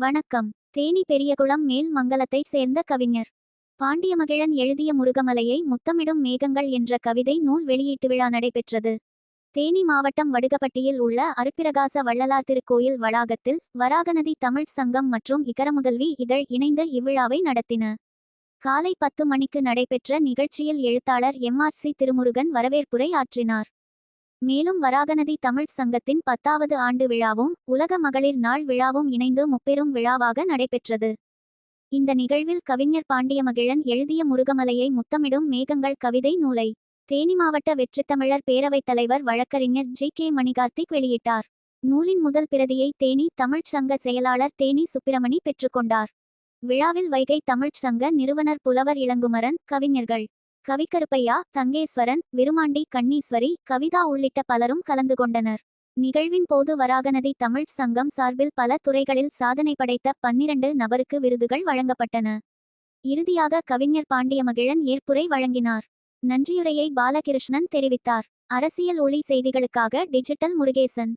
வணக்கம். தேனி பெரியகுளம் மேல் மங்கலத்தைச் சேர்ந்த கவிஞர் பாண்டியமகிழன் எழுதிய முருகமலையை முத்தமிடும் மேகங்கள் என்ற கவிதை நூல் வெளியீட்டு விழா நடைபெற்றது. தேனி மாவட்டம் வடுகப்பட்டியில் உள்ள அருப்பிரகாச வள்ளலார் திருக்கோயில் வளாகத்தில் வராகநதி தமிழ்ச் சங்கம் மற்றும் இகரமுதல்வி இதழ் இணைந்து இவ்விழாவை நடத்தின. காலை 10 மணிக்கு நடைபெற்ற நிகழ்ச்சியில் எழுத்தாளர் MRC திருமுருகன் வரவேற்புரை ஆற்றினார். மேலும் வராகநதி தமிழ்ச் சங்கத்தின் 10வது ஆண்டு விழாவும் உலக மகளிர் நாள் விழாவும் இணைந்து முப்பெரும் விழாவாக நடைபெற்றது. இந்த நிகழ்வில் கவிஞர் பாண்டியமகிழன் எழுதிய முருகமலையை முத்தமிடும் மேகங்கள் கவிதை நூலை தேனி மாவட்ட வெற்றித்தமிழர் பேரவைத் தலைவர் வழக்கறிஞர் G.K. மணிகார்த்திக் வெளியிட்டார். நூலின் முதல் பிரதியை தேனி தமிழ்ச் சங்க செயலாளர் தேனி சுப்பிரமணி பெற்றுக்கொண்டார். விழாவில் வைகை தமிழ்ச் சங்க நிறுவனர் புலவர் இளங்குமரன், கவிஞர்கள் கவிக்கருப்பையா, தங்கேஸ்வரன், விருமாண்டி கண்ணீஸ்வரி, கவிதா உள்ளிட்ட பலரும் கலந்து கொண்டனர். நிகழ்வின் போது வராகநதி தமிழ்ச் சங்கம் சார்பில் பல துறைகளில் சாதனை படைத்த 12 நபருக்கு விருதுகள் வழங்கப்பட்டன. இறுதியாக கவிஞர் பாண்டியமகிழன் ஏற்புரை வழங்கினார். நன்றியுரையை பாலகிருஷ்ணன் தெரிவித்தார். அரசியல் ஒளி செய்திகளுக்காக டிஜிட்டல் முருகேசன்.